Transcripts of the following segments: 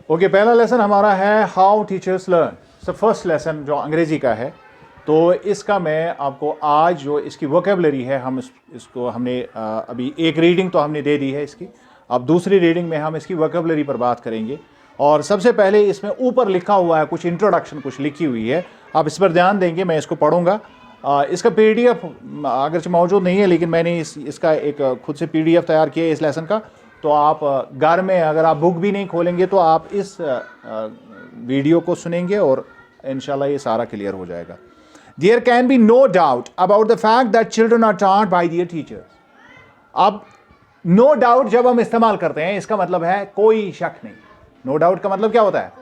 Okay, पहला lesson हमारा है how teachers learn. So first lesson जो अंग्रेजी का है, तो इसका मैं आपको आज जो इसकी वोकेबलरी है, हम इसको हमने अभी एक रीडिंग तो हमने दे दी है इसकी। अब दूसरी रीडिंग में हम इसकी वोकेबलरी पर बात करेंगे। और सबसे पहले इसमें ऊपर लिखा हुआ है कुछ इंट्रोडक्शन कुछ लिखी हुई है, आप इस पर ध्यान देंगे, मैं इसको पढ़ूंगा। इसका PDF अगरचे मौजूद नहीं है, लेकिन मैंने इसका एक खुद से PDF तैयार किया है इस लेसन का। तो आप घर में अगर आप बुक भी नहीं खोलेंगे तो आप इस वीडियो को सुनेंगे और इंशाल्लाह ये सारा क्लियर हो जाएगा। There can be no doubt about the fact that children are taught by their teachers. अब no doubt जब हम इस्तेमाल करते हैं, इसका मतलब है कोई शक नहीं। no doubt का मतलब क्या होता है?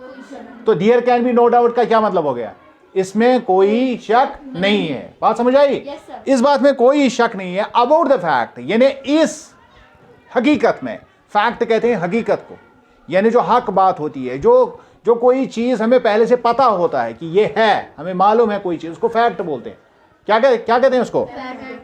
तो there can be no doubt का क्या मतलब हो गया? इसमें कोई शक नहीं है। बात समझ आई? इस बात में कोई शक नहीं है। About the fact यानी इस हकीकत में, फैक्ट कहते हैं हकीकत को, यानी जो हक बात होती है, जो कोई चीज हमें पहले से पता होता है कि ये है, हमें मालूम है कोई चीज, उसको फैक्ट बोलते हैं। क्या कहते हैं उसको?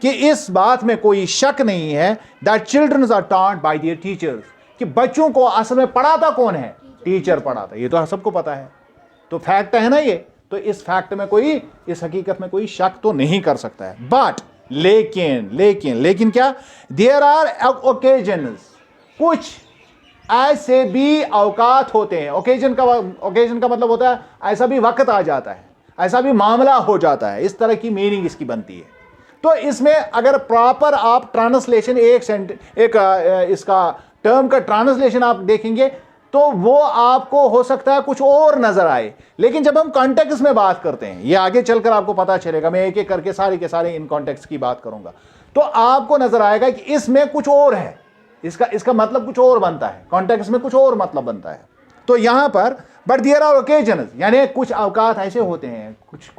कि इस बात में कोई शक नहीं है that children are taught by their teachers, कि बच्चों को असल में पढ़ाता कौन है? टीचर पढ़ाता। ये तो सबको पता है, तो फैक्ट है ना ये। तो इस फैक्ट में कोई, इस हकीकत में कोई शक तो नहीं कर सकता है। बट लेकिन क्या? देयर आर ओकेजन्स, कुछ ऐसे भी औकात होते हैं। ओकेजन का मतलब होता है ऐसा भी वक्त आ जाता है, ऐसा भी मामला हो जाता है, इस तरह की मीनिंग इसकी बनती है। तो इसमें अगर प्रॉपर आप ट्रांसलेशन इसका टर्म का ट्रांसलेशन आप देखेंगे तो वो आपको हो सकता है कुछ और नजर आए, लेकिन जब हम कॉन्टेक्स्ट में बात करते हैं, ये आगे चलकर आपको पता चलेगा, मैं एक एक करके सारे के सारे इन कॉन्टेक्स्ट की बात करूंगा, तो आपको नजर आएगा कि इसमें कुछ और है, इसका मतलब कुछ और बनता है, कॉन्टेक्स्ट में कुछ और मतलब बनता है। तो यहां पर बट देयर आर ओकेजन्स, यानी कुछ औकात ऐसे होते हैं, कुछ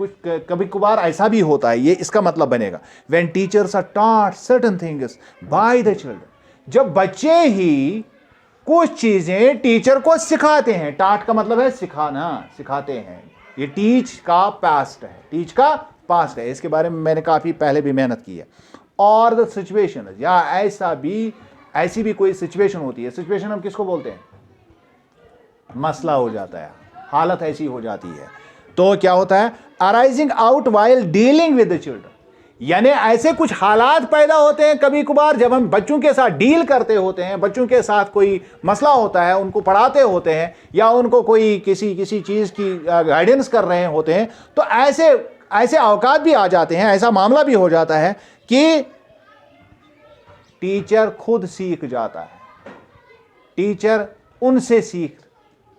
कभी कभार ऐसा भी होता है, ये इसका मतलब बनेगा। When teachers are taught certain things by the children, जब बच्चे ही कुछ चीजें टीचर को सिखाते हैं। टाट का मतलब है सिखाना, सिखाते हैं। ये टीच का पास्ट है, टीच का पास्ट है, इसके बारे में मैंने काफी पहले भी मेहनत की है। और द सिचुएशन, या ऐसी भी कोई सिचुएशन होती है। सिचुएशन हम किसको बोलते हैं? मसला हो जाता है, हालत ऐसी हो जाती है, तो क्या होता है? Arising out while dealing with the children, यानी ऐसे कुछ हालात पैदा होते हैं कभी कभार जब हम बच्चों के साथ डील करते होते हैं, बच्चों के साथ कोई मसला होता है, उनको पढ़ाते होते हैं या उनको कोई किसी चीज की गाइडेंस कर रहे होते हैं, तो ऐसे औकात भी आ जाते हैं, ऐसा मामला भी हो जाता है कि टीचर खुद सीख जाता है, टीचर उनसे सीख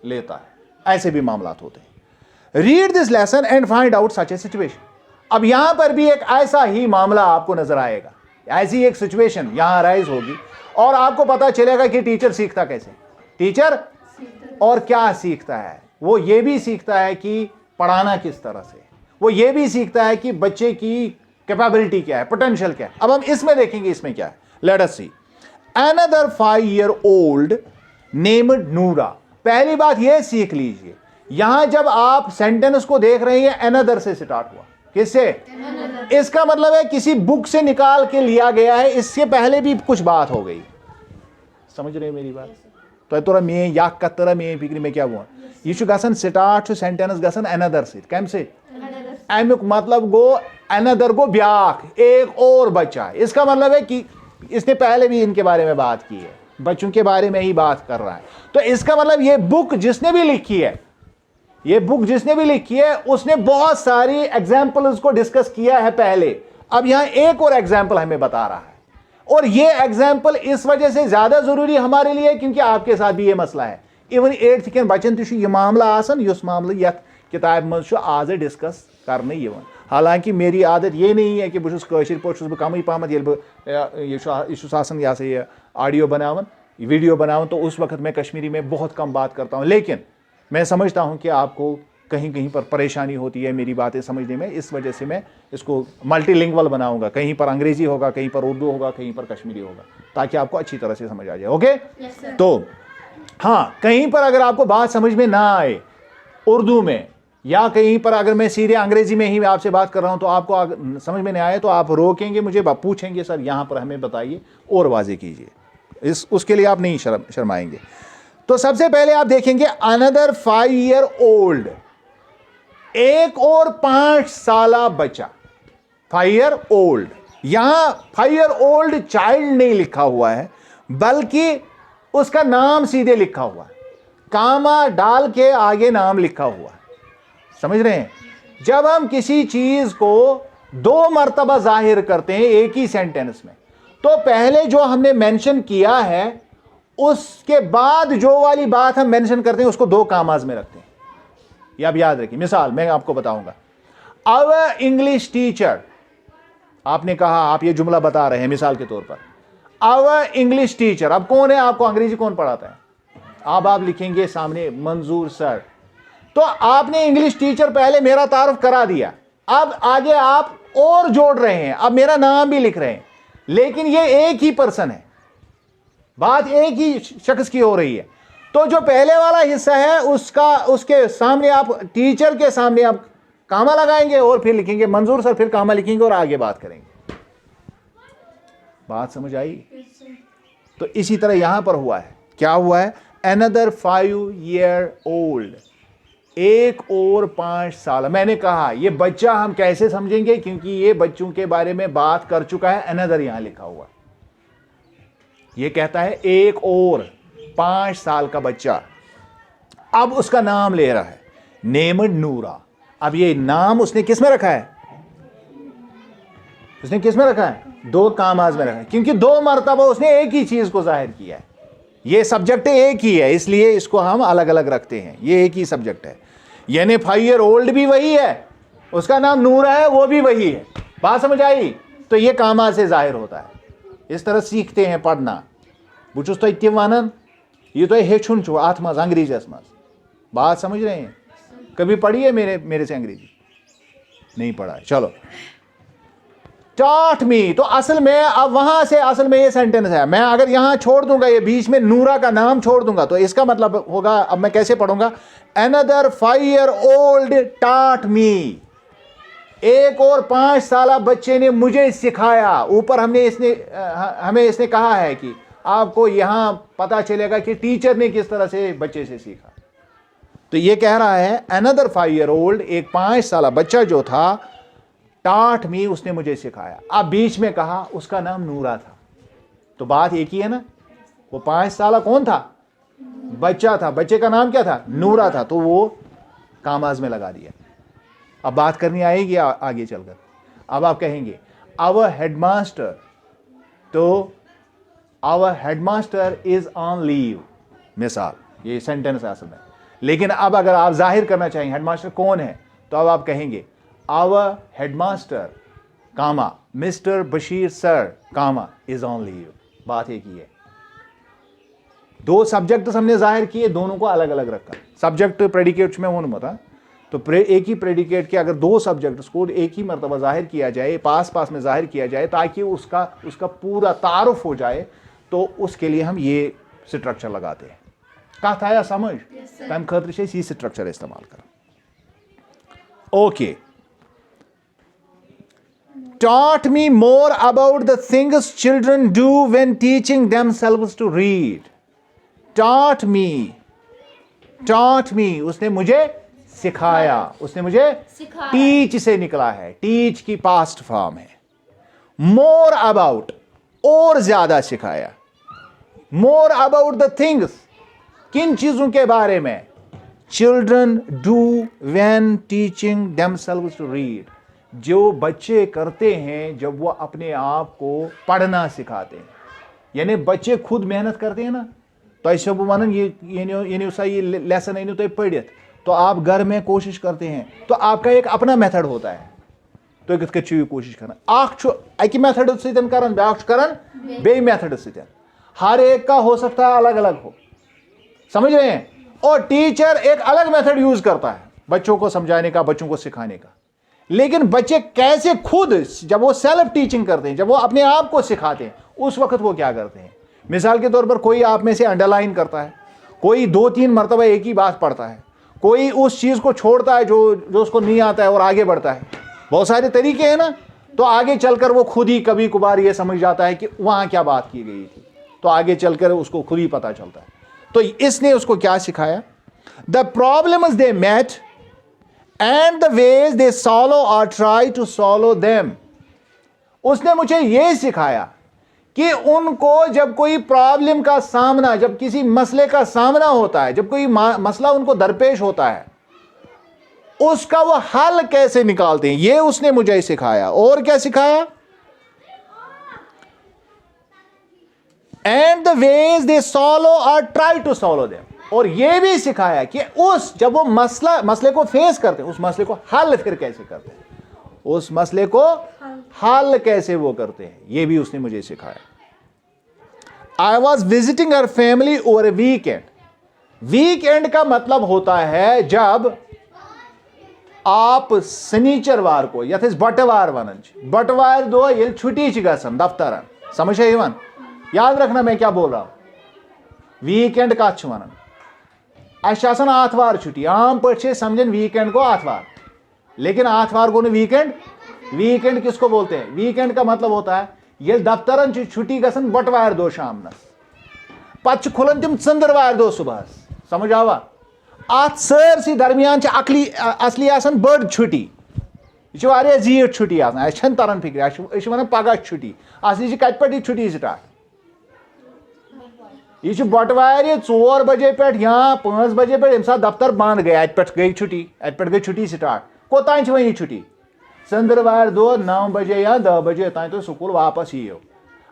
लेता है, ऐसे भी मामला होते हैं। Read this lesson and find out such A situation. अब यहां पर भी एक ऐसा ही मामला आपको नजर आएगा, ऐसी एक सिचुएशन यहां राइज होगी और आपको पता चलेगा कि टीचर सीखता कैसे। टीचर और क्या सीखता है? वो ये भी सीखता है कि पढ़ाना किस तरह से, वो ये भी सीखता है कि बच्चे की कैपेबिलिटी क्या है, पोटेंशियल क्या है। अब हम इसमें देखेंगे इसमें क्या है। लेट अस सी। अनदर 5-year-old नेम्ड नूरा। पहली बात ये सीख लीजिए, यहां जब आप सेंटेंस को देख रहे हैं, अनदर से स्टार्ट हुआ। किससे? इसका मतलब है किसी बुक से निकाल के लिया गया है, इससे पहले भी कुछ बात हो गई। समझ रहे हैं मेरी बात? तो थोड़ा मैं या कतरा में फिक्री में क्या हुआ, ये शु गसन स्टार्ट टू सेंटेंस गसन अनदर से, कम से अमुक मतलब गो अनदर गो ब्याख, एक और बच्चा। इसका मतलब है कि इसने पहले भी इनके बारे में बात की है, बच्चों के बारे में ही बात कर रहा है। तो इसका मतलब ये बुक जिसने भी लिखी है, ये बुक जिसने भी लिखी है, उसने बहुत सारी एग्जाम्पल्स को डिस्कस किया है पहले। अब यहां एक और एग्जाम्पल हमें बता रहा है, और ये एग्जाम्पल इस वजह से ज्यादा जरूरी हमारे लिए क्योंकि आपके साथ भी ये मसला है। इवन 8th के बच्चन तु यह मामला आसन, युस मामला यथ किताब मज आज डिस्कस करने यवन। हालांकि मेरी आदत ये नहीं है कि बहुत कशिर पे कम पहमत ये ऑडियो बनावन, वीडियो बनावन, तो उस वक्त मैं कश्मीरी में बहुत कम बात करता हूँ। लेकिन मैं समझता हूं कि आपको कहीं कहीं पर परेशानी होती है मेरी बातें समझने में, इस वजह से मैं इसको मल्टीलिंगुअल बनाऊंगा। कहीं पर अंग्रेजी होगा, कहीं पर उर्दू होगा, कहीं पर कश्मीरी होगा, ताकि आपको अच्छी तरह से समझ आ जाए। ओके? तो हाँ, कहीं पर अगर आपको बात समझ में ना आए उर्दू में, या कहीं पर अगर मैं सीधे अंग्रेजी में ही आपसे बात कर रहा हूं तो आपको समझ में नहीं आए, तो आप रोकेंगे मुझे, पूछेंगे सर यहां पर हमें बताइए और वाजे कीजिए, उसके लिए आप नहीं शर्माएंगे। तो सबसे पहले आप देखेंगे अनदर 5 ईयर ओल्ड, एक और 5 साला बच्चा, 5 ईयर ओल्ड। यहां 5 ईयर ओल्ड चाइल्ड नहीं लिखा हुआ है, बल्कि उसका नाम सीधे लिखा हुआ है, कामा डाल के आगे नाम लिखा हुआ है। समझ रहे हैं? जब हम किसी चीज को 2 मर्तबा जाहिर करते हैं एक ही सेंटेंस में, तो पहले जो हमने मेंशन किया है उसके बाद जो वाली बात हम मेंशन करते हैं उसको 2 कामाज में रखते हैं। ये आप याद रखिए। मिसाल मैं आपको बताऊंगा, आवर इंग्लिश टीचर, आपने कहा, आप ये जुमला बता रहे हैं मिसाल के तौर पर, आवर इंग्लिश टीचर। अब कौन है, आपको अंग्रेजी कौन पढ़ाता है? अब आप लिखेंगे सामने मंजूर सर। तो आपने इंग्लिश टीचर पहले मेरा तारुफ करा दिया, अब आगे आप और जोड़ रहे हैं, अब मेरा नाम भी लिख रहे हैं, लेकिन ये एक ही पर्सन है, बात एक ही शख्स की हो रही है। तो जो पहले वाला हिस्सा है उसके सामने आप, टीचर के सामने आप कामा लगाएंगे और फिर लिखेंगे मंजूर सर, फिर कामा लिखेंगे और आगे बात करेंगे। बात समझ आई? तो इसी तरह यहां पर हुआ है, क्या हुआ है? अनदर 5 ईयर ओल्ड, एक और 5 साल। मैंने कहा ये बच्चा हम कैसे समझेंगे, क्योंकि ये बच्चों के बारे में बात कर चुका है। अनदर यहां लिखा हुआ, ये कहता है एक और 5 साल का बच्चा। अब उसका नाम ले रहा है, नेम्ड नूरा। अब ये नाम उसने किस में रखा है? उसने किस में रखा है? 2 कामाज में रखा है, क्योंकि 2 मर्तबा उसने एक ही चीज को जाहिर किया है। ये सब्जेक्ट एक ही है, इसलिए इसको हम अलग अलग रखते हैं। ये एक ही सब्जेक्ट है, यानी 5 ईयर ओल्ड भी वही है, उसका नाम नूरा है, वो भी वही है। बात समझ आई? तो ये कामा से जाहिर होता है। इस तरह सीखते हैं पढ़ना। बुझुस तो इतने वानन, ये तो हेचुन छो आत्मा अंग्रेजी मज। बात समझ रहे हैं? कभी पढ़ी है मेरे से अंग्रेजी? नहीं पढ़ा है। चलो, taught me, तो असल में अब वहां से असल में ये सेंटेंस है। मैं अगर यहां छोड़ दूंगा, ये बीच में नूरा का नाम छोड़ दूंगा, तो इसका मतलब होगा, अब मैं कैसे पढ़ूंगा? Another 5 year old taught me, एक और 5 साला बच्चे ने मुझे सिखाया। ऊपर हमें इसने कहा है कि आपको यहां पता चलेगा कि टीचर ने किस तरह से बच्चे से सीखा। तो ये कह रहा है अनदर 5 ईयर ओल्ड, एक 5 साला बच्चा जो था, taught me, उसने मुझे सिखाया। अब बीच में कहा उसका नाम नूरा था, तो बात एक ही है ना। वो 5 साला कौन था? बच्चा था। बच्चे का नाम क्या था? नूरा था, तो वो कामाज में लगा दिया। अब बात करनी आएगी आगे चलकर। अब आप कहेंगे आवर हेडमास्टर, तो our headmaster is on leave. मिसाल, ये सेंटेंस है असल में, लेकिन अब अगर आप जाहिर करना चाहेंगे हेडमास्टर कौन है, तो अब आप कहेंगे our headmaster comma mister Bashir sir comma is on leave. बात एक ही है। 2 सब्जेक्ट हमने जाहिर किए, दोनों को अलग अलग रखा। सब्जेक्ट प्रेडिकेट में वो नहीं, तो एक ही प्रेडिकेट के अगर 2 सब्जेक्ट को एक ही मरतबा जाहिर किया जाए, पास पास में जाहिर किया जाए, ताकि उसका पूरा तारुफ हो जाए, तो उसके लिए हम ये स्ट्रक्चर लगाते हैं। कहा था या समझ? तम खतर से ये स्ट्रक्चर इस्तेमाल कर। Okay, taught me more about the things children do when teaching themselves to read. taught me, उसने मुझे सिखाया, उसने मुझे टीच से निकला है, टीच की पास्ट फॉर्म है। मोर अबाउट, और ज्यादा सिखाया। मोर अबाउट द थिंग्स, किन चीजों के बारे में? Children do when teaching themselves to read, जो बच्चे करते हैं जब वो अपने आप को पढ़ना सिखाते हैं। यानी बच्चे खुद मेहनत करते हैं ना, तो ऐसे वो मानन ये लेसन है तो पढ़ित, तो आप घर में कोशिश करते हैं, तो आपका एक अपना मेथड होता है। तो कत कोशिश करना, अकि मेथड सतन करन, ब्याक करन बे मेथड सतन। हर एक का हो सकता है अलग अलग हो, समझ रहे हैं? और टीचर एक अलग मेथड यूज करता है बच्चों को समझाने का, बच्चों को सिखाने का। लेकिन बच्चे कैसे खुद, जब वो सेल्फ टीचिंग करते हैं, जब वो अपने आप को सिखाते हैं, उस वक्त वो क्या करते हैं? मिसाल के तौर पर कोई आप में से अंडरलाइन करता है, कोई 2-3 मरतबा एक ही बात पढ़ता है, कोई उस चीज़ को छोड़ता है जो उसको नहीं आता है और आगे बढ़ता है। बहुत सारे तरीके हैं ना। तो आगे चलकर वो खुद ही कभी कभार ये समझ जाता है कि वहाँ क्या बात की गई थी, तो आगे चलकर उसको खुद ही पता चलता है। तो इसने उसको क्या सिखाया? The problems they met and the ways they solve और ट्राई टू सॉल्व देम। उसने मुझे यह सिखाया कि उनको जब कोई प्रॉब्लम का सामना, जब किसी मसले का सामना होता है, जब कोई मसला उनको दरपेश होता है, उसका वो हल कैसे निकालते हैं, ये उसने मुझे सिखाया। और क्या सिखाया? And the ways they solve और ट्राई टू सॉल्व देम। और ये भी सिखाया कि जब वो मसले को फेस करते हैं, उस मसले को हल फिर कैसे करते हैं, उस मसले को हल कैसे वो करते हैं, ये भी उसने मुझे सिखाया। I was visiting our family over A weekend. Weekend का मतलब होता है जब आप शनिचरवार को यथ बटवार वन, बटवार दो ये छुट्टी गसन दफ्तर, समझ यहां? याद रखना मैं क्या बोल रहा हूं। वीकेंड का वन आसान आतवार छुट्टी, आम पे समझन वीकेंड को आतवार, लेकिन आतवार को वीकेंड। वीकेंड किसको बोलते हैं? वीकेंड का मतलब होता है ये दफ्तरन छुट्टी गसन बटवार दो शाम पत खुलन तम चंद्रवार दो सुबह, समझ आवा? अत सरसी दरमियान असली आसान बड़ छुट्टी, यह जीठ छुट्टी आसान तरन फिक्र, वन पगह छुट्टी, असली कत पे छुट्टी स्टार्ट। यह बटवार 4 बजे पे या 5 बजे पे यम सात दफ्तर बंद गए, अत गई छुट्टी, अत गई छुट्टी स्टार्ट। कोतान वन छुट्टी? चंद्रवार दो 9 बजे या 10 बजे तान तो स्कूल वापस यीओ।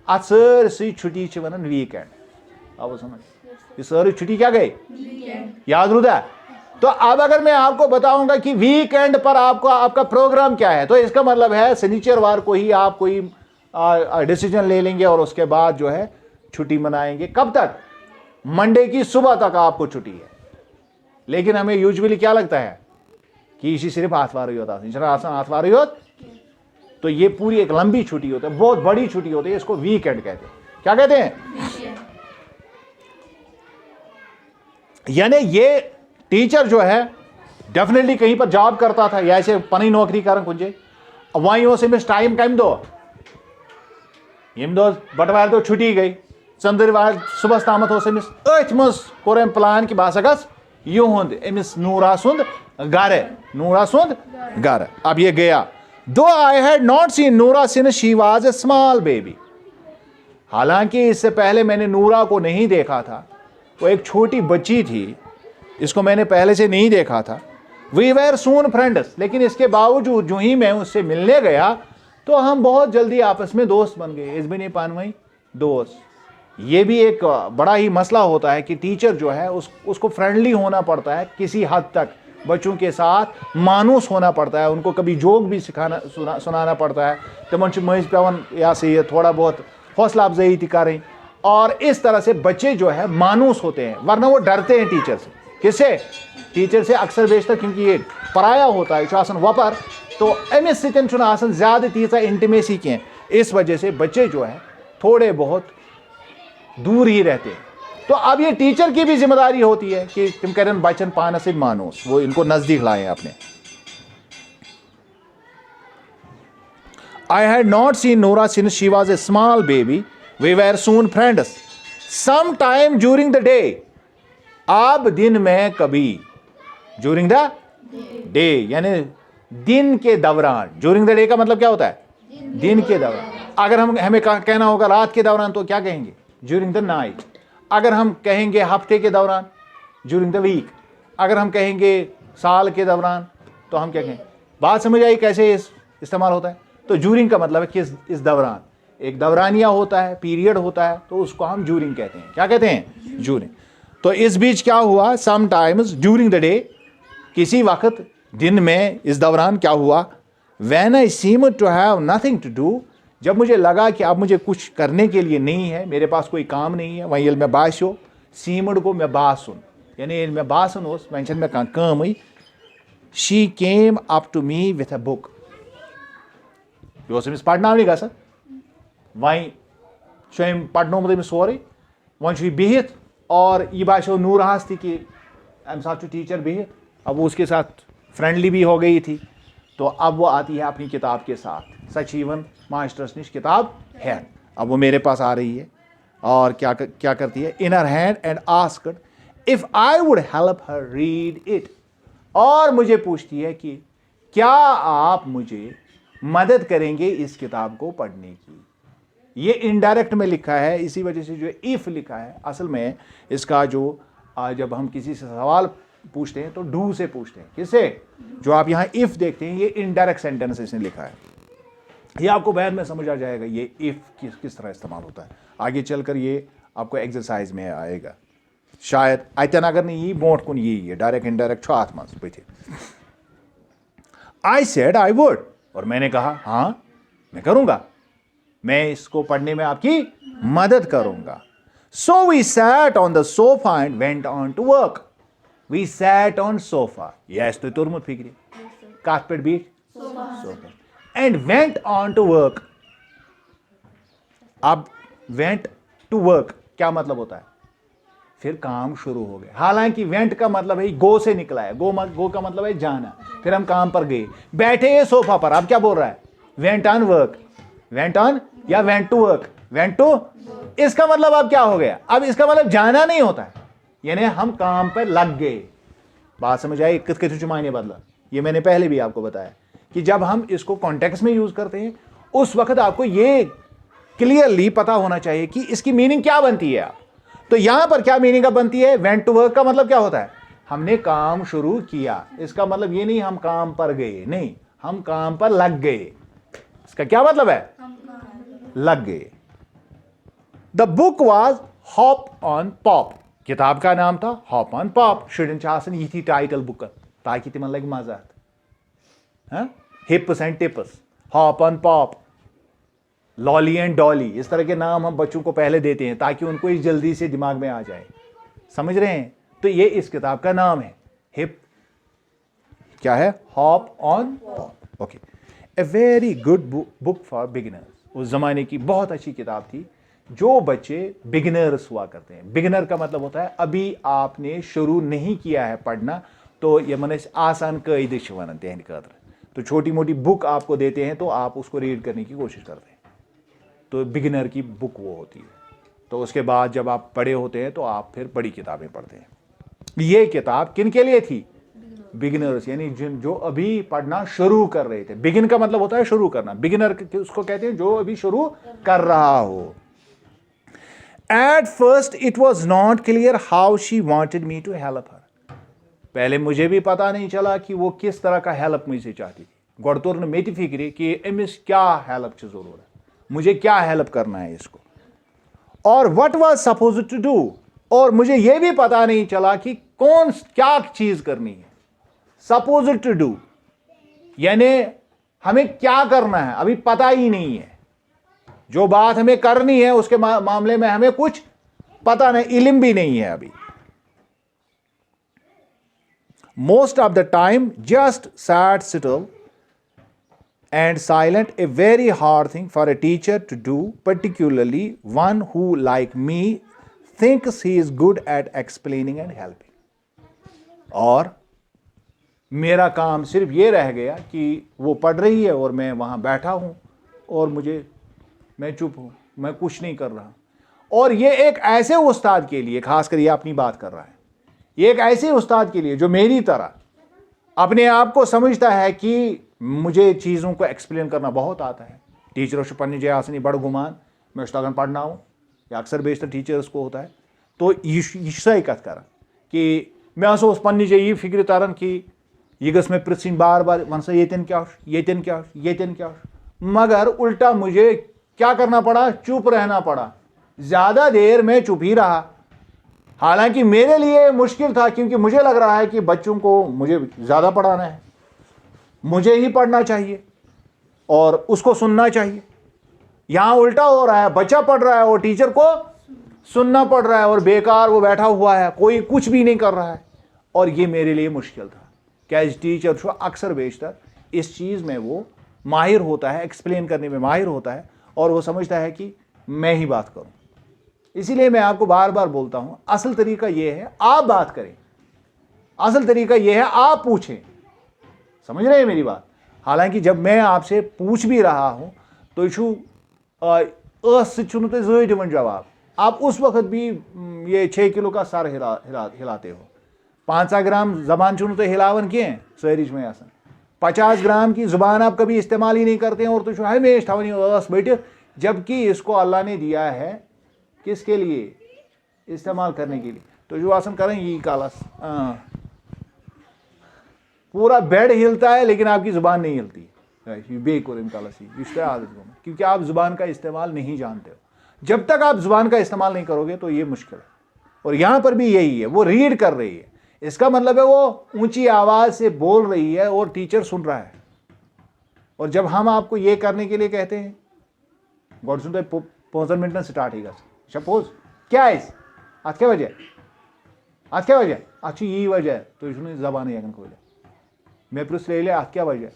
अत सरसी छुट्टी वन वीकेंड। अब समझ, ये सारी छुट्टी क्या गई? याद रुदा? तो अब अगर मैं आपको बताऊंगा कि वीकेंड पर आपका प्रोग्राम क्या है, तो इसका मतलब है शनिचरवार को ही आप कोई डिसीजन ले लेंगे और उसके बाद जो है छुट्टी मनाएंगे। कब तक? मंडे की सुबह तक आपको छुट्टी है। लेकिन हमें यूजुअली क्या लगता है कि इसी सिर्फ आतवार ही होता है, आतवार ही होता, तो ये पूरी एक लंबी छुट्टी होती है, बहुत बड़ी छुट्टी होती है, इसको वीकेंड कहते हैं। क्या कहते हैं? यानी ये टीचर जो है डेफिनेटली कहीं पर जॉब करता था या ऐसे पनी नौकरी कर कुंजे, वहीं से मिस टाइम कम दो, यम दो बटवार दो छुट्टी गई, चंद्रवार सुबह तामत हो मिस अथ मज कोर प्लान कि बह गस युंद अमिस नूरा सुंद घर, नूरा सुंद घर। अब ये गया। दो आई हैड नॉट सीन नूरा since she was a small baby. हालांकि इससे पहले मैंने नूरा को नहीं देखा था, वो एक छोटी बच्ची थी, इसको मैंने पहले से नहीं देखा था। वी वेर सून फ्रेंड्स, लेकिन इसके बावजूद जो ही मैं उससे मिलने गया तो हम बहुत जल्दी आपस में दोस्त बन गए। इसबिन पानवई दोस्त। ये भी एक बड़ा ही मसला होता है कि टीचर जो है उसको फ्रेंडली होना पड़ता है, किसी हद तक बच्चों के साथ मानूस होना पड़ता है, उनको कभी जोक भी सुनाना पड़ता है, तमन मज पेवन या से ये थोड़ा बहुत हौसला अफजाई करें, और इस तरह से बच्चे जो है मानूस होते हैं, वरना वो डरते हैं टीचर से। किससे? टीचर से अक्सर बेशतर, क्योंकि ये पराया होता है, आसान वपर, तो अमिस सतन आसान ज़्यादा तीसा इंटीमेसी कह, इस वजह से बच्चे जो है थोड़े बहुत दूर ही रहते हैं। तो अब ये टीचर की भी जिम्मेदारी होती है कि तुम करें बच्चन पाना से मानूस, वो इनको नजदीक लाएं अपने। I had not seen Nora since she was a small baby. We were soon friends. Sometime during the day. अब दिन में कभी, ड्यूरिंग द डे यानी दिन के दौरान। ड्यूरिंग द डे का मतलब क्या होता है? दिन के दौरान। अगर हमें कहना होगा रात के दौरान तो क्या कहेंगे? During the night. अगर हम कहेंगे हफ्ते के दौरान, ड्यूरिंग द वीक। अगर हम कहेंगे साल के दौरान तो हम क्या कहेंगे? बात समझ आई कैसे इस्तेमाल होता है? तो ड्यूरिंग का मतलब है कि इस दौरान, एक दौरानिया होता है, पीरियड होता है, तो उसको हम ड्यूरिंग कहते हैं। क्या कहते हैं? ड्यूरिंग। तो इस बीच क्या हुआ? Some times during the day, किसी वक्त दिन में, इस दौरान क्या हुआ? When I seem to have nothing to do, जब मुझे लगा कि अब मुझे कुछ करने के लिए नहीं है, मेरे पास कोई काम नहीं है, वहीं मैं बासो सीमड को मैं बासुन, यानी मैं बासन उस मेंशन में काम हुई। She came up to me with a book. यह पढ़ना गा सर, वहीं स्वयं पढ़नो में सोरे, वह बिहित, और यह बासो नूरहास थी कि अम साथ टीचर बिहित, अब वो उसके साथ फ्रेंडली भी हो गई थी। तो अब वो आती है अपनी किताब के साथ, सचीवन मास्टर्स निश किताब है, अब वो मेरे पास आ रही है और क्या करती है? In her hand and asked if I would help her read it, और मुझे पूछती है कि क्या आप मुझे मदद करेंगे इस किताब को पढ़ने की। ये इनडायरेक्ट में लिखा है, इसी वजह से जो इफ लिखा है, असल में इसका जो जब हम किसी से सवाल पूछते हैं तो डू से पूछते हैं। किससे? जो आप यहां इफ देखते हैं, ये इनडायरेक्ट सेंटेंस इसने लिखा है। ये आपको बाद में समझ आ जाएगा ये इफ किस तरह इस्तेमाल होता है। आगे चलकर ये आपको एक्सरसाइज में आएगा शायद। अतन अगर नहीं ये बोट कुन ये डायरेक्ट इनडायरेक्ट छो अथ मज पे। आई सेड आई वुड, और मैंने कहा हाँ मैं करूंगा, मैं इसको पढ़ने में आपकी मदद करूंगा। So we sat on the sofa and went on to work. We sat on sofa, yes तो तुरमुत फिक्री काथ पे बीट sofa, and went on to work. अब वेंट टू वर्क क्या मतलब होता है? फिर काम शुरू हो गया। हालांकि वेंट का मतलब है गो से निकला है, गो का मतलब है जाना। फिर हम काम पर गए, बैठे ये सोफा पर। अब क्या बोल रहा है? Went on work, went on या went to work, went to. इसका मतलब अब क्या हो गया? अब इसका मतलब जाना नहीं होता है, यानी हम काम पर लग गए। बात समझ आई? किस मायने बदला? ये मैंने पहले भी आपको बताया कि जब हम इसको कॉन्टेक्स्ट में यूज करते हैं उस वक्त आपको ये क्लियरली पता होना चाहिए कि इसकी मीनिंग क्या बनती है। तो यहां पर क्या मीनिंग अब बनती है? वेंट टू वर्क का मतलब क्या होता है? हमने काम शुरू किया। इसका मतलब ये नहीं हम काम पर गए, नहीं, हम काम पर लग गए। इसका क्या मतलब है? लग गए। The book was hop on pop, किताब का नाम था हॉप ऑन पॉप। शुडन आसन ये थी टाइटल बुक ताकि तिमन लगे मजा। हिप्स and tips, hop on pop, lolly and Dolly, इस तरह के नाम हम बच्चों को पहले देते हैं ताकि उनको इस जल्दी से दिमाग में आ जाए। समझ रहे हैं? तो ये इस किताब का नाम है। हिप क्या है? Hop on pop. Okay, a very good book for beginners. उस जमाने की बहुत अच्छी किताब थी जो बच्चे बिगिनर्स हुआ करते हैं। बिगिनर का मतलब होता है अभी आपने शुरू नहीं किया है पढ़ना, तो ये मैंने आसान कईद वन खतर। तो छोटी मोटी बुक आपको देते हैं तो आप उसको रीड करने की कोशिश करते हैं, तो बिगिनर की बुक वो होती है। तो उसके बाद जब आप बड़े होते हैं तो आप फिर बड़ी किताबें पढ़ते हैं। ये किताब किन के लिए थी? बिगिनर्स, यानी जिन जो अभी पढ़ना शुरू कर रहे थे। बिगिन का मतलब होता है शुरू करना, बिगिनर उसको कहते हैं जो अभी शुरू कर रहा हो। At first it was not clear how she wanted me to help her. पहले मुझे भी पता नहीं चला कि वो किस तरह का हेल्प मुझसे चाहती थी। गोड़ तोर मे फिक्री कि अमिस क्या हेल्प की जरूरत, मुझे क्या हेल्प करना है इसको, और what was supposed to do. और मुझे यह भी पता नहीं चला कि कौन क्या चीज करनी है। सपोज्ड टू डू यानी हमें क्या करना है अभी पता ही नहीं है। जो बात हमें करनी है उसके मामले में हमें कुछ पता नहीं, इल्म भी नहीं है अभी। Most of the time just sat still and silent, a very hard thing for a teacher to do, particularly one who, like me, thinks he is good at explaining and helping. और मेरा काम सिर्फ ये रह गया कि वो पढ़ रही है और मैं वहाँ बैठा हूँ और मैं चुप हूँ, मैं कुछ नहीं कर रहा। और ये एक ऐसे उस्ताद के लिए, खासकर ये अपनी बात कर रहा है, ये एक ऐसे उस्ताद के लिए जो मेरी तरह अपने आप को समझता है कि मुझे चीज़ों को एक्सप्लेन करना बहुत आता है। टीचरों से पढ़ने जय आसनी बड़ गुमान मैं तगन पढ़ना हूँ, या अक्सर बेशतर टीचर्स को होता है। तो यह सही कथ कर कि मैं उस पन्नी ये फिक्र तरन कि यह गस मैं पृथ्वी बार बार वन सा येतन क्या येतन क्या येतन क्या, मगर उल्टा मुझे क्या करना पड़ा? चुप रहना पड़ा। ज़्यादा देर मैं चुप ही रहा। हालांकि मेरे लिए मुश्किल था क्योंकि मुझे लग रहा है कि बच्चों को मुझे ज़्यादा पढ़ाना है, मुझे ही पढ़ना चाहिए और उसको सुनना चाहिए। यहां उल्टा हो रहा है, बच्चा पढ़ रहा है और टीचर को सुनना पड़ रहा है और बेकार वो बैठा हुआ है, कोई कुछ भी नहीं कर रहा है। और ये मेरे लिए मुश्किल था। क्या टीचर जो अक्सर बेशतर इस चीज़ में वो माहिर होता है, एक्सप्लेन करने में माहिर होता है और वो समझता है कि मैं ही बात करूं। इसीलिए मैं आपको बार बार बोलता हूं, असल तरीका यह है आप बात करें, असल तरीका यह है आप पूछें। समझ रहे हैं मेरी बात? हालांकि जब मैं आपसे पूछ भी रहा हूं तो यह जवाब, आप उस वक्त भी ये 6 किलो का सर हिलाते हो। 5 ग्राम जबान चुन तो हिलावन क्या सारी में आसान। 50 ग्राम की जुबान आप कभी इस्तेमाल ही नहीं करते हैं और तो हमेशा बैठे, जबकि इसको अल्लाह ने दिया है किसके लिए? इस्तेमाल करने के लिए। तो जो आसन करें यही कालस, पूरा बेड हिलता है लेकिन आपकी जुबान नहीं हिलती, क्योंकि आप जुबान का इस्तेमाल नहीं जानते हो। जब तक आप जुबान का इस्तेमाल नहीं करोगे तो ये मुश्किल है। और यहां पर भी यही है, वो रीड कर रही है, इसका मतलब है वो ऊंची आवाज से बोल रही है और टीचर सुन रहा है। और जब हम आपको ये करने के लिए कहते हैं गॉड सुनते 15 मिनट में स्टार्ट ही सपोज क्या है आज क्या वजह, आज क्या वजह, अच्छी यही वजह है तो इसमें जबान है को मैं पुरुष ले लिया, आज क्या वजह,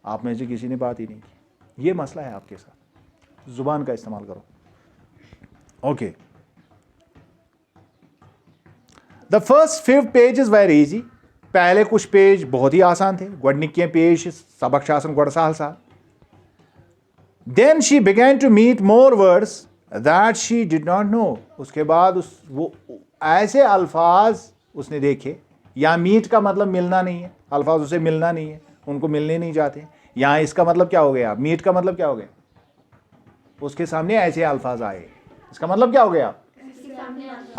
आप में से किसी ने बात ही नहीं की। ये मसला है आपके साथ, जुबान का इस्तेमाल करो। Okay, the first 5 page is very easy. पहले कुछ पेज बहुत ही आसान थे, गोडनिक पेज सबक शासन गोड़ सहल सा। Then she began to meet more words that she did not know. उसके बाद वो ऐसे अल्फाज उसने देखे, या मीट का मतलब मिलना नहीं है, अल्फाज उसे मिलना नहीं है, उनको मिलने नहीं जाते। यहाँ इसका मतलब क्या हो गया, मीट का मतलब क्या हो गया, उसके सामने ऐसे अल्फाज आए, इसका मतलब क्या हो गया,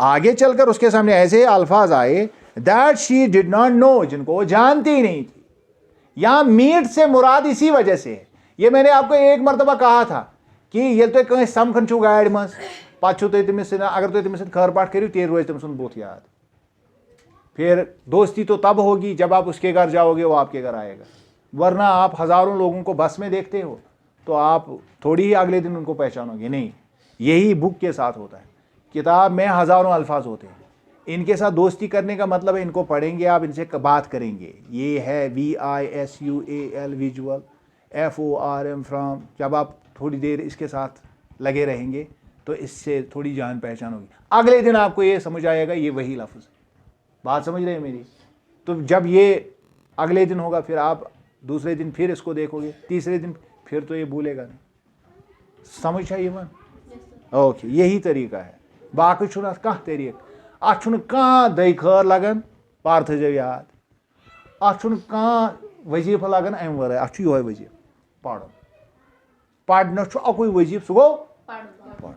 आगे चलकर उसके सामने ऐसे अल्फाज आए that she did not no, जिनको वो जानती ही नहीं थी। यहां मीट से मुराद इसी वजह से है। ये मैंने आपको एक मरतबा कहा था कि ये तो कहीं समखन छु गाड़ मज पाछू तो तमिस अगर तो तमिस खर पाठ करो तेज रोज तम सुन बहुत याद। फिर दोस्ती तो तब होगी जब आप उसके घर जाओगे, वो आपके घर आएगा। वरना आप हजारों लोगों को बस में देखते हो तो आप थोड़ी ही अगले दिन उनको पहचानोगे नहीं। यही बुक के साथ होता है, किताब में हजारों अल्फाज होते हैं, इनके साथ दोस्ती करने का मतलब है इनको पढ़ेंगे आप, इनसे बात करेंगे। ये है VISUAL विजुअल, FORM फ्रॉम। जब आप थोड़ी देर इसके साथ लगे रहेंगे तो इससे थोड़ी जान पहचान होगी। अगले दिन आपको ये समझ आएगा ये वही लफ्ज़ है। बात समझ रहे हैं मेरी? तो जब ये अगले दिन होगा फिर आप दूसरे दिन फिर इसको देखोगे, तीसरे दिन फिर तो ये भूलेगा नहीं। समझ चाहिए मन? ओके, यही तरीका है। बाकी छुना कह तरीक अत दई खर लगन पार थो याद, अत वजीफ लगन अम वर अत ये वजीफ पढ़ पढ़न अकुई वजीफ सह गो पढ़।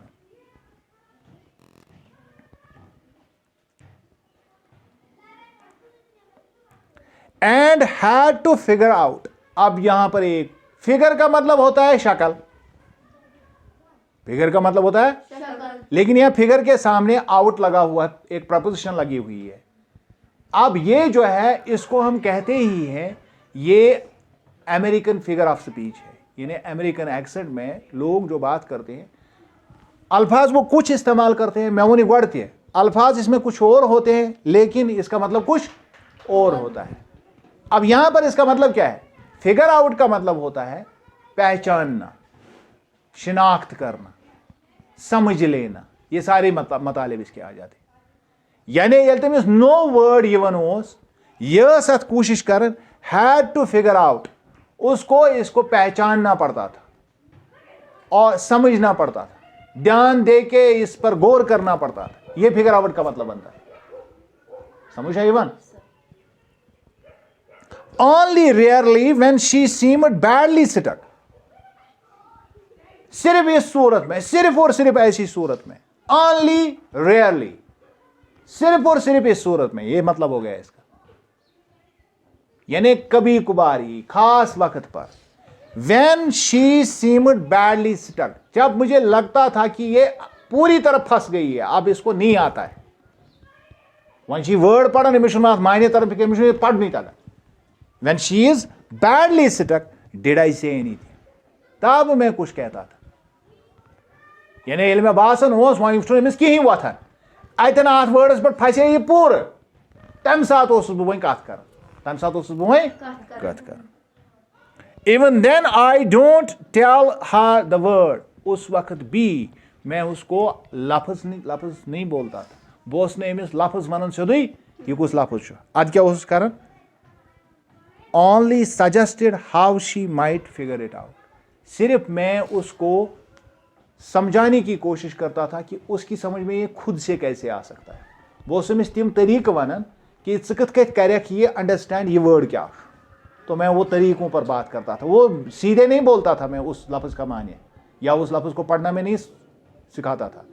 And had to figure out. अब यहां पर एक फिगर का मतलब होता है शक्ल, फिगर का मतलब होता है शक्ल, लेकिन यह फिगर के सामने आउट लगा हुआ है, एक प्रपोजिशन लगी हुई है। अब ये जो है इसको हम कहते ही हैं, ये अमेरिकन फिगर ऑफ स्पीच है। यानी अमेरिकन एक्सेंट में लोग जो बात करते हैं, अल्फाज वो कुछ इस्तेमाल करते हैं, मेमोनी बढ़ती है, अल्फाज इसमें कुछ और होते हैं लेकिन इसका मतलब कुछ और होता है। अब यहां पर इसका मतलब क्या है? फिगर आउट का मतलब होता है पहचानना, शिनाख्त करना, समझ लेना। ये सारे मतलब इसके आ जाते। यानी ये तमिस नो वर्ड यवन ओस यह अत कोशिश कर हैड टू फिगर आउट, उसको इसको पहचानना पड़ता था और समझना पड़ता था, ध्यान दे के इस पर गौर करना पड़ता था। यह फिगर आउट का मतलब बनता है। समझ I one? Only rarely when she seemed badly stuck। सिर्फ इस सूरत में, सिर्फ और सिर्फ ऐसी सूरत में, only rarely, सिर्फ और सिर्फ इस सूरत में, यह मतलब हो गया इसका। यानी कभी कुबारी, खास वक्त पर। when she seemed badly stuck, जब मुझे लगता था कि ये पूरी तरह फंस गई है, अब इसको नहीं आता है। when she word पढ़ा निमिष मायने तरफ के पढ़ नहीं था। When she is badly stuck, did I say anything? तब मैं कुछ कहता था। यानी इल्म बासन ओस वह कहीं वथन अतन अत वर्डस पे फसे यह पूर, तम सात बह कत कर, तम सात बह कत कर। Even then I don't tell her the word, उस वक्त भी मैं उसको लफ्ज नहीं बोलता था। बह अमिस लफ्ज वन सोदे यह कुछ लफ्ज अद क्या कर, only suggested how she might figure it out। सिर्फ मैं उसको समझाने की कोशिश करता था कि उसकी समझ में ये खुद से कैसे आ सकता है। वो उसमें तिम तरीक वनान कि च कत कत करक ये अंडरस्टैंड ये वर्ड क्या। तो मैं वो तरीकों पर बात करता था। वो सीधे नहीं बोलता था मैं उस लफ्ज़ का माने या उस लफ्ज़ को पढ़ना मैं नहीं सिखाता था।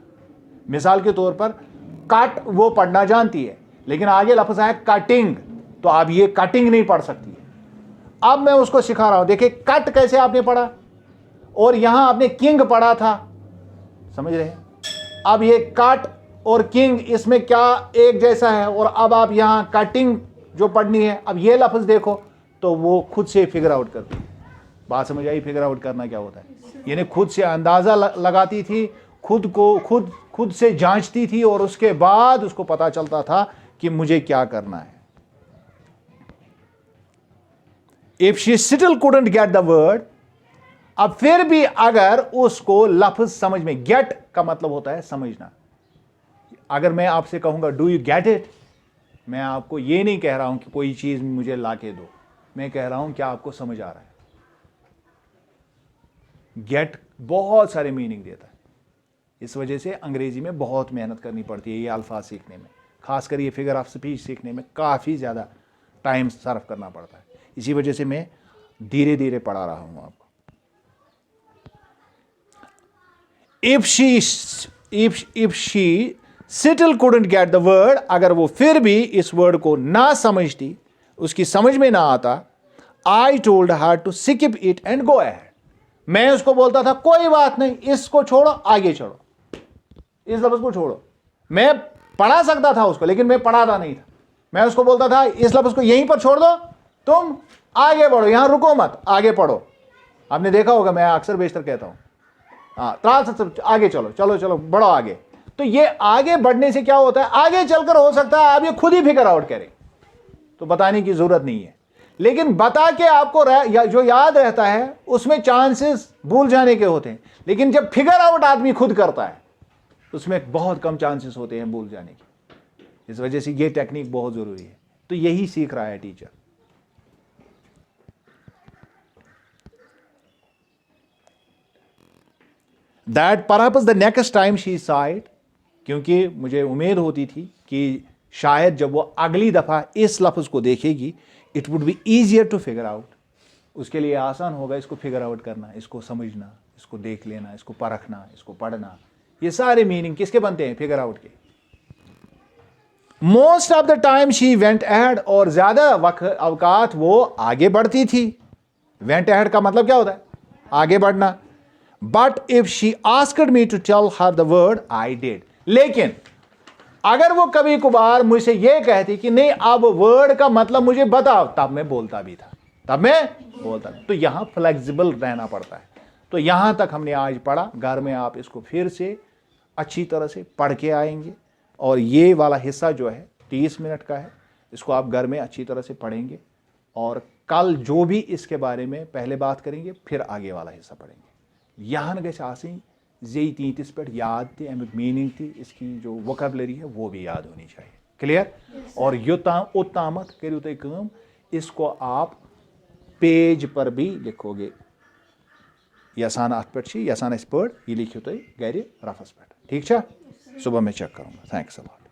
मिसाल के तौर पर कट वो पढ़ना जानती है, लेकिन आगे लफ्ज़ आया कटिंग, तो आप ये कटिंग नहीं पढ़ सकती है। अब मैं उसको सिखा रहा हूं। देखिए कट कैसे आपने पढ़ा और यहां आपने किंग पढ़ा था, समझ रहे हैं। अब ये कट और किंग इसमें क्या एक जैसा है, और अब आप यहां कटिंग जो पढ़नी है, अब ये लफ्ज़ देखो तो वो खुद से फिगर आउट करती है। बात समझ आई? फिगर आउट करना क्या होता है, यानी खुद से अंदाज़ा लगाती थी, खुद को खुद से जांचती थी, और उसके बाद उसको पता चलता था कि मुझे क्या करना है। If she still couldn't get the word, अब फिर भी अगर उसको लफ्ज समझ में, गेट का मतलब होता है समझना। अगर मैं आपसे कहूंगा डू यू गेट इट, मैं आपको ये नहीं कह रहा हूं कि कोई चीज मुझे लाके दो, मैं कह रहा हूं क्या आपको समझ आ रहा है। गेट बहुत सारे मीनिंग देता है। इस वजह से अंग्रेजी में बहुत मेहनत करनी पड़ती है ये अल्फाज सीखने में, खासकर ये फिगर ऑफ स्पीच सीखने में काफ़ी ज़्यादा टाइम सर्व करना पड़ता है। इसी वजह से मैं धीरे धीरे पढ़ा रहा हूं आपको। If she still couldn't get the word, अगर वो फिर भी इस वर्ड को ना समझती, उसकी समझ में ना आता, I told her to skip it and go ahead, मैं उसको बोलता था कोई बात नहीं, इसको छोड़ो आगे चढ़ो, इस लफ्ज को छोड़ो। मैं पढ़ा सकता था उसको, लेकिन मैं पढ़ाता नहीं था। मैं उसको बोलता था इस लफ्ज को यहीं पर छोड़ दो, तुम आगे बढ़ो, यहां रुको मत, आगे पढ़ो। आपने देखा होगा, मैं अक्सर बेशतर कहता हूं, हाँ आगे चलो चलो चलो बढ़ो आगे। तो ये आगे बढ़ने से क्या होता है, आगे चलकर हो सकता है आप ये खुद ही फिगर आउट करें, तो बताने की जरूरत नहीं है। लेकिन बता के आपको जो याद रहता है उसमें चांसेस भूल जाने के होते हैं, लेकिन जब फिगर आउट आदमी खुद करता है उसमें बहुत कम चांसेस होते हैं भूल जाने के। इस वजह से ये टेक्निक बहुत जरूरी है। तो यही सीख रहा है teacher. That perhaps the next time she saw it, क्योंकि मुझे उम्मीद होती थी कि शायद जब वो अगली दफा इस लफ्ज को देखेगी, it would be easier to figure out, उसके लिए आसान होगा इसको फिगर आउट करना, इसको समझना, इसको देख लेना, इसको परखना, इसको पढ़ना। ये सारे मीनिंग किसके बनते हैं, फिगर आउट के। Most of the time she went ahead, और ज्यादा अवकात वो आगे बढ़ती थी। वेंट अहेड का मतलब क्या होता है, आगे बढ़ना। But if she asked me to tell her the word, I did, लेकिन अगर वो कभी कभार मुझसे ये कहती कि नहीं अब वर्ड का मतलब मुझे बताओ, तब मैं बोलता भी था, तब मैं बोलता। तो यहां फ्लेक्सिबल रहना पड़ता है। तो यहां तक हमने आज पढ़ा। घर में आप इसको फिर से अच्छी तरह से पढ़ के आएंगे, और ये वाला हिस्सा जो है 30 मिनट का है, इसको आप घर में अच्छी तरह से पढ़ेंगे, और कल जो भी इसके बारे में पहले बात करेंगे, फिर आगे वाला हिस्सा पढ़ेंगे। यहाँ गए आसनी जे 33 पे याद थी, अमिक मीनिंग थी, इसकी जो वोकैबुलरी है वो भी याद होनी चाहिए। क्लियर? और योताम ओतामत करियो तुम काम, इसको आप पेज पर भी लिखोगे। यसान अत पे यसान अस पढ़, यह लिखियो तुम घर रफस पे। ठीक है? सुबह मैं चेक करूँगा। Thanks a lot.